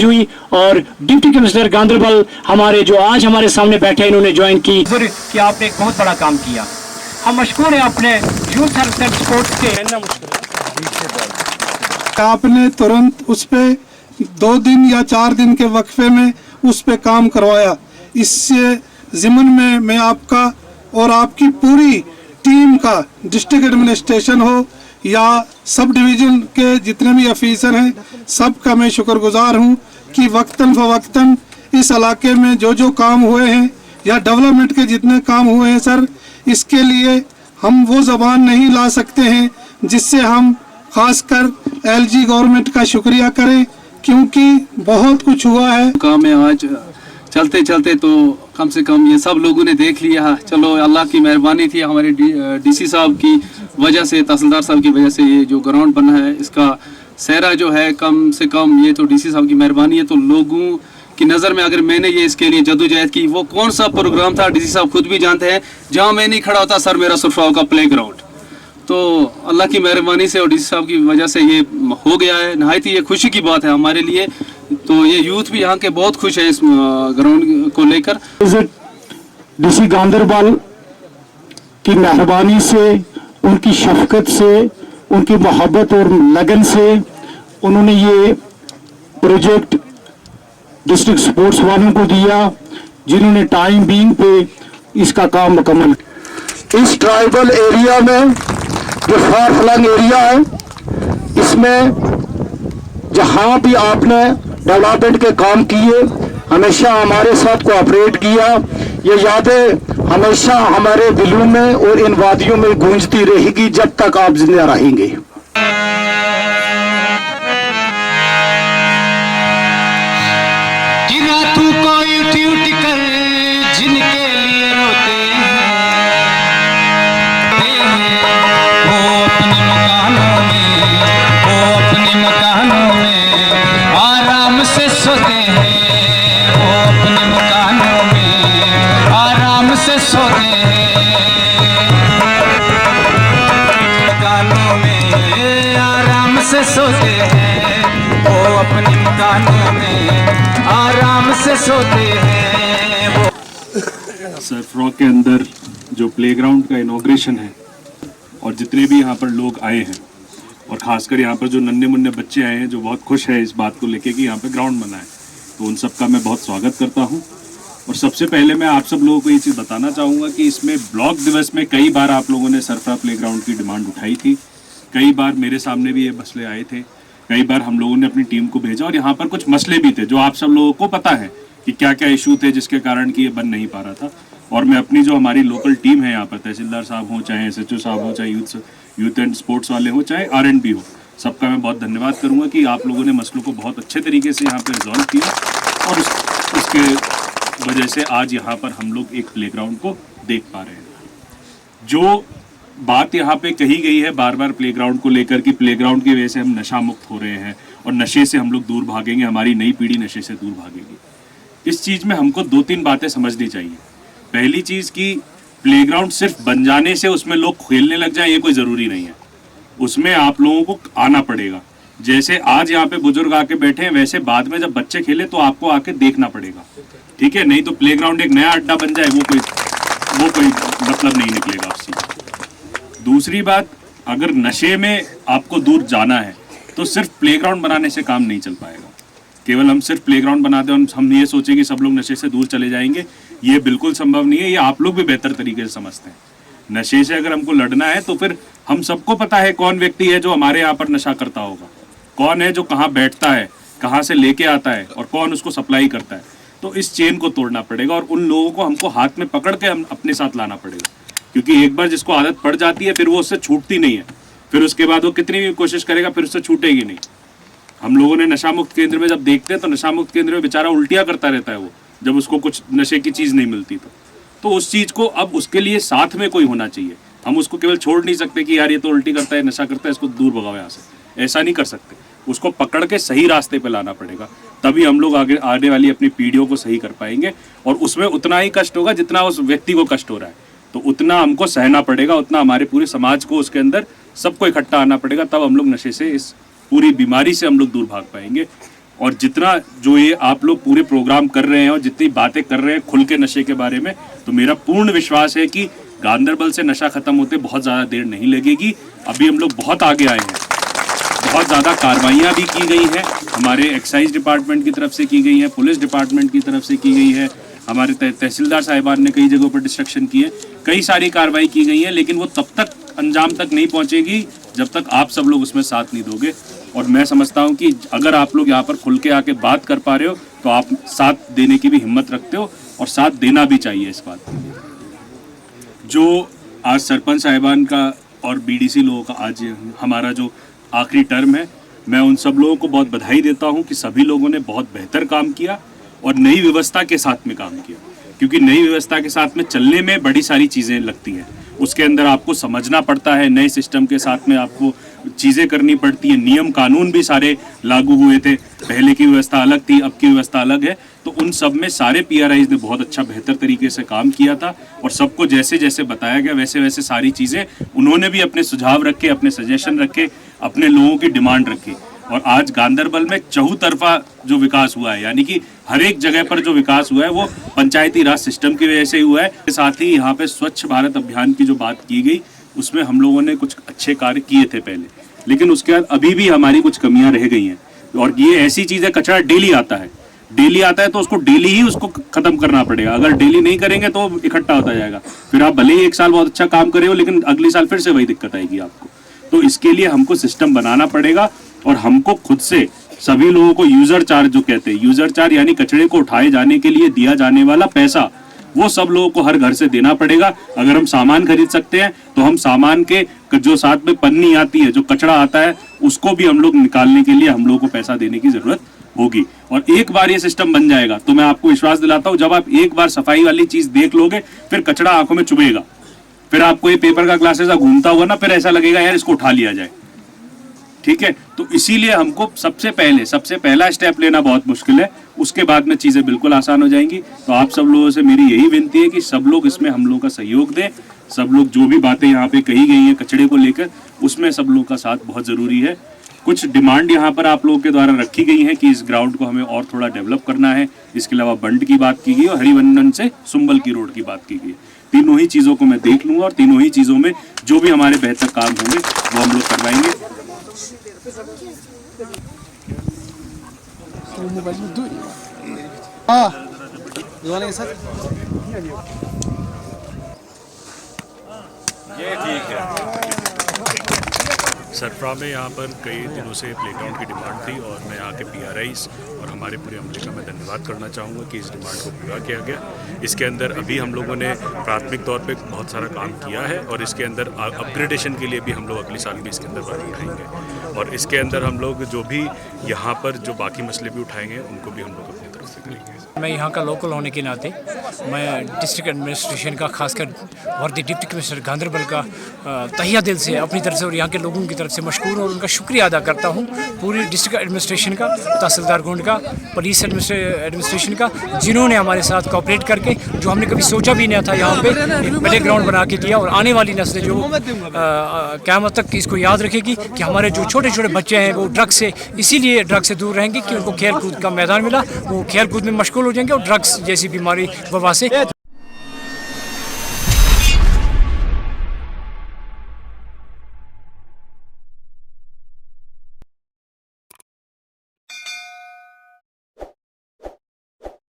Exchange हुई और deputy commissioner Ganderbal हमारे जो आज हमारे सामने बैठे इन्होंने ज्वाइन की कि आपने एक बहुत बड़ा काम किया। हम मशकूर हैं अपने यूथ हेल्थ एंड स्पोर्ट्स के। आपने तुरंत उस पे 2 दिन या 4 दिन के वक्फे में उस पे काम करवाया। इससे ज़िमन में मैं आपका और आपकी पूरी टीम का, डिस्ट्रिक्ट एडमिनिस्ट्रेशन हो या सब डिवीज़न के जितने भी ऑफिसर हैं, सबका मैं शुक्रगुजार हूं कि वक्तन फ़वक्तन इस इलाके में जो जो काम हुए हैं या डेवलपमेंट के जितने काम हुए हैं सर, इसके लिए हम वो ज़बान नहीं ला सकते हैं जिससे हम खासकर एलजी गवर्नमेंट का शुक्रिया करें, क्योंकि बहुत कुछ हुआ है। काम है आज चलते चलते तो कम से कम ये सब लोगों ने देख लिया। चलो अल्लाह की मेहरबानी थी, हमारे डीसी साहब की वजह से, तहसीलदार साहब की वजह से ये जो ग्राउंड बना है इसका सहरा जो है कम से कम, ये तो डीसी साहब की मेहरबानी है। तो लोगों की नज़र में अगर मैंने ये इसके लिए जद्दोजहद की, वो कौन सा प्रोग्राम था डीसी साहब खुद भी जानते हैं, जहाँ मैं नहीं खड़ा होता सर मेरा सुरफाव का प्ले ग्राउंड। तो अल्लाह की मेहरबानी से और डीसी साहब की वजह से ये हो गया है। नहायत ही ये खुशी की बात है हमारे लिए। तो ये यूथ भी यहाँ के बहुत खुश है इस ग्राउंड को लेकर। डीसी गांधरबल की मेहरबानी से, उनकी शफकत से, उनकी मोहब्बत और लगन से उन्होंने ये प्रोजेक्ट डिस्ट्रिक्ट स्पोर्ट्स वालों को दिया, जिन्होंने टाइम बीइंग पे इसका काम मुकम्मल। इस ट्राइबल एरिया में जो फार फ्लंग एरिया है, इसमें जहाँ भी आपने डेवलपमेंट के काम किए, हमेशा हमारे साथ कोऑपरेट किया, ये यादें हमेशा हमारे दिलों में और इन वादियों में गूंजती रहेगी जब तक आप जिंदा रहेंगे। तू कोई ट्यूट कर जिनके लिए रोते हैं, वो अपने मकानों में, वो अपने मकानों में आराम से सोते हैं, वो अपने मकानों में आराम से सोते हैं, मकानों में आराम से सोते हैं, वो अपने मकानों में आराम से सोते हैं। वो सरफराज के अंदर जो प्लेग्राउंड का इनॉग्रेशन है और जितने भी यहाँ पर लोग आए हैं और ख़ासकर यहाँ पर जो नन्हे मुन्ने बच्चे आए हैं जो बहुत खुश हैं इस बात को लेके कि यहाँ पे ग्राउंड बना है, तो उन सब का मैं बहुत स्वागत करता हूँ। और सबसे पहले मैं आप सब लोगों को ये चीज़ बताना चाहूँगा कि इसमें ब्लॉक दिवस में कई बार आप लोगों ने सरफराज प्लेग्राउंड की डिमांड उठाई थी, कई बार मेरे सामने भी ये मसले आए थे, कई बार हम लोगों ने अपनी टीम को भेजा और यहाँ पर कुछ मसले भी थे जो आप सब लोगों को पता है कि क्या क्या इशू थे जिसके कारण कि ये बन नहीं पा रहा था। और मैं अपनी जो हमारी लोकल टीम है यहाँ पर, तहसीलदार साहब हो, चाहे एसएचओ साहब हो, चाहे यूथ एंड स्पोर्ट्स वाले हो, चाहे आरएंडबी हो, सबका मैं बहुत धन्यवाद करूँगा कि आप लोगों ने मसलों को बहुत अच्छे तरीके से यहाँ पर रिजॉल्व किया और उसके वजह से आज यहाँ पर हम लोग एक प्लेग्राउंड को देख पा रहे हैं। जो बात यहाँ पे कही गई है बार बार प्लेग्राउंड को लेकर कि प्लेग्राउंड की वजह से हम नशा मुक्त हो रहे हैं और नशे से हम लोग दूर भागेंगे, हमारी नई पीढ़ी नशे से दूर भागेगी, इस चीज़ में हमको 2-3 बातें समझनी चाहिए। पहली चीज़ कि प्लेग्राउंड सिर्फ बन जाने से उसमें लोग खेलने लग जाएं ये कोई ज़रूरी नहीं है, उसमें आप लोगों को आना पड़ेगा। जैसे आज यहाँ पे बुजुर्ग आके बैठे हैं, वैसे बाद में जब बच्चे खेले तो आपको आके देखना पड़ेगा, ठीक है? नहीं तो प्लेग्राउंड एक नया अड्डा बन जाए वो कोई मतलब नहीं निकलेगा उससे। दूसरी बात, अगर नशे में आपको दूर जाना है तो सिर्फ प्लेग्राउंड बनाने से काम नहीं चल पाएगा। केवल हम सिर्फ प्लेग्राउंड बना दें और हम ये सोचें कि सब लोग नशे से दूर चले जाएंगे, ये बिल्कुल संभव नहीं है। ये आप लोग भी बेहतर तरीके से समझते हैं। नशे से अगर हमको लड़ना है तो फिर हम सबको पता है कौन व्यक्ति है जो हमारे यहाँ पर नशा करता होगा, कौन है जो कहाँ बैठता है, कहाँ से लेके आता है और कौन उसको सप्लाई करता है। तो इस चेन को तोड़ना पड़ेगा और उन लोगों को हमको हाथ में पकड़ के हम अपने साथ लाना पड़ेगा, क्योंकि एक बार जिसको आदत पड़ जाती है फिर वो उससे छूटती नहीं है, फिर उसके बाद वो कितनी भी कोशिश करेगा फिर उससे छूटेगी नहीं। हम लोगों ने नशा मुक्त केंद्र में जब देखते हैं तो नशा मुक्त केंद्र में बेचारा उल्टियाँ करता रहता है वो, जब उसको कुछ नशे की चीज़ नहीं मिलती तो उस चीज़ को अब उसके लिए साथ में कोई होना चाहिए। हम उसको केवल छोड़ नहीं सकते कि यार ये तो उल्टी करता है, नशा करता है, इसको दूर भगाओ यहाँ से, ऐसा नहीं कर सकते। उसको पकड़ के सही रास्ते पे लाना पड़ेगा, तभी हम लोग आगे आने वाली अपनी पीढ़ियों को सही कर पाएंगे। और उसमें उतना ही कष्ट होगा जितना उस व्यक्ति को कष्ट हो रहा है, तो उतना हमको सहना पड़ेगा, उतना हमारे पूरे समाज को उसके अंदर सबको इकट्ठा आना पड़ेगा, तब हम लोग नशे से, इस पूरी बीमारी से हम लोग दूर भाग पाएंगे। और जितना जो ये आप लोग पूरे प्रोग्राम कर रहे हैं और जितनी बातें कर रहे हैं खुल के नशे के बारे में, तो मेरा पूर्ण विश्वास है कि गांदरबल से नशा खत्म होते बहुत ज़्यादा देर नहीं लगेगी। अभी हम लोग बहुत आगे आए हैं, बहुत ज़्यादा कार्रवाइयाँ भी की गई हैं, हमारे एक्साइज डिपार्टमेंट की तरफ से की गई है, पुलिस डिपार्टमेंट की तरफ से की गई है, हमारे तहसीलदार साहिबान ने कई जगहों पर डिस्ट्रक्शन किए, कई सारी कार्रवाई की गई है, लेकिन वो तब तक अंजाम तक नहीं पहुंचेगी जब तक आप सब लोग उसमें साथ नहीं दोगे। और मैं समझता हूं कि अगर आप लोग यहाँ पर खुल के आके बात कर पा रहे हो तो आप साथ देने की भी हिम्मत रखते हो और साथ देना भी चाहिए इस बात में। जो आज सरपंच साहिबान का और बीडीसी लोगों का आज हमारा जो आखिरी टर्म है, मैं उन सब लोगों को बहुत बधाई देता हूं कि सभी लोगों ने बहुत बेहतर काम किया और नई व्यवस्था के साथ में काम किया, क्योंकि नई व्यवस्था के साथ में चलने में बड़ी सारी चीज़ें लगती हैं। उसके अंदर आपको समझना पड़ता है, नए सिस्टम के साथ में आपको चीज़ें करनी पड़ती है, नियम कानून भी सारे लागू हुए थे, पहले की व्यवस्था अलग थी, अब की व्यवस्था अलग है। तो उन सब में सारे पीआरआईज ने बहुत अच्छा बेहतर तरीके से काम किया था और सबको जैसे जैसे बताया गया वैसे वैसे सारी चीज़ें उन्होंने भी अपने सुझाव रखे, अपने सजेशन रखे, अपने लोगों की डिमांड रखी। और आज गांदरबल में चहुतरफा जो विकास हुआ है, यानी कि हर एक जगह पर जो विकास हुआ है वो पंचायती राज सिस्टम की वजह से हुआ है। साथ ही यहाँ पे स्वच्छ भारत अभियान की जो बात की गई उसमें हम लोगों ने कुछ अच्छे कार्य किए थे पहले, लेकिन उसके बाद अभी भी हमारी कुछ कमियां रह गई हैं। और ये ऐसी चीज़ है, कचरा डेली आता है, डेली आता है तो उसको डेली ही उसको खत्म करना पड़ेगा। अगर डेली नहीं करेंगे तो इकट्ठा होता जाएगा, फिर आप भले ही एक साल बहुत अच्छा काम करे हो लेकिन अगले साल फिर से वही दिक्कत आएगी आपको। तो इसके लिए हमको सिस्टम बनाना पड़ेगा और हमको खुद से सभी लोगों को यूजर चार्ज जो कहते हैं, यूजर चार्ज यानी कचरे को उठाए जाने के लिए दिया जाने वाला पैसा, वो सब लोगों को हर घर से देना पड़ेगा। अगर हम सामान खरीद सकते हैं तो हम सामान के जो साथ में पन्नी आती है, जो कचरा आता है, उसको भी हम लोग निकालने के लिए हम लोगों को पैसा देने की जरूरत होगी। और एक बार ये सिस्टम बन जाएगा तो मैं आपको विश्वास दिलाता हूँ, जब आप एक बार सफाई वाली चीज देख लोगे फिर कचरा आंखों में चुभेगा, फिर आपको ये पेपर का ग्लास ऐसा घूमता हुआ ना, फिर ऐसा लगेगा यार इसको उठा लिया जाए। ठीक है, तो इसीलिए हमको सबसे पहला स्टेप लेना बहुत मुश्किल है, उसके बाद में चीज़ें बिल्कुल आसान हो जाएंगी। तो आप सब लोगों से मेरी यही विनती है कि सब लोग इसमें हम लोग का सहयोग दें। सब लोग जो भी बातें यहाँ पे कही गई हैं कचरे को लेकर, उसमें सब लोग का साथ बहुत ज़रूरी है। कुछ डिमांड यहाँ पर आप लोगों के द्वारा रखी गई है कि इस ग्राउंड को हमें और थोड़ा डेवलप करना है। इसके अलावा बंड की बात की गई और हरिवंदन से सुंबल की रोड की बात की गई। तीनों ही चीज़ों को मैं देख लूँगा और तीनों ही चीज़ों में जो भी हमारे बेहतर काम होंगे वो हम लोग करवाएंगे। ये ठीक है। सरफरा में यहाँ पर कई दिनों से प्लेग्राउंड की डिमांड थी और मैं यहाँ के पीआरआईज और हमारे पूरे अमले का मैं धन्यवाद करना चाहूँगा कि इस डिमांड को पूरा किया गया। इसके अंदर अभी हम लोगों ने प्राथमिक तौर पे बहुत सारा काम किया है और इसके अंदर अपग्रेडेशन के लिए भी हम लोग अगले साल भी इसके अंदर बात उठाएंगे और इसके अंदर हम लोग जो भी यहाँ पर जो बाकी मसले भी उठाएंगे उनको भी हम लोग अपनी तरफ से करेंगे। मैं यहाँ का लोकल होने के नाते मैं डिस्ट्रिक्ट एडमिनिस्ट्रेशन का, खासकर वर्दी डिप्टी कमिश्नर गांदरबल का तहिया दिल से अपनी तरफ से और यहाँ के लोगों की तरफ से मशकूर और उनका शुक्रिया अदा करता हूँ। पूरी डिस्ट्रिक्ट एडमिनिस्ट्रेशन का, तहसीलदार गोंड का, पुलिस एडमिनिस्ट्रेशन का, जिन्होंने हमारे साथ कोऑपरेट करके जो हमने कभी सोचा भी नहीं था यहाँ पे एक प्ले ग्राउंड बना के दिया। और आने वाली नस्लें जो क़यामत तक इसको याद रखेगी कि हमारे जो छोटे छोटे बच्चे हैं वो ड्रग्स से इसीलिए ड्रग्स से दूर रहेंगे कि उनको खेल कूद का मैदान मिला, वो खेल कूद में मशगूल हो जाएंगे और ड्रग्स जैसी बीमारी वबा से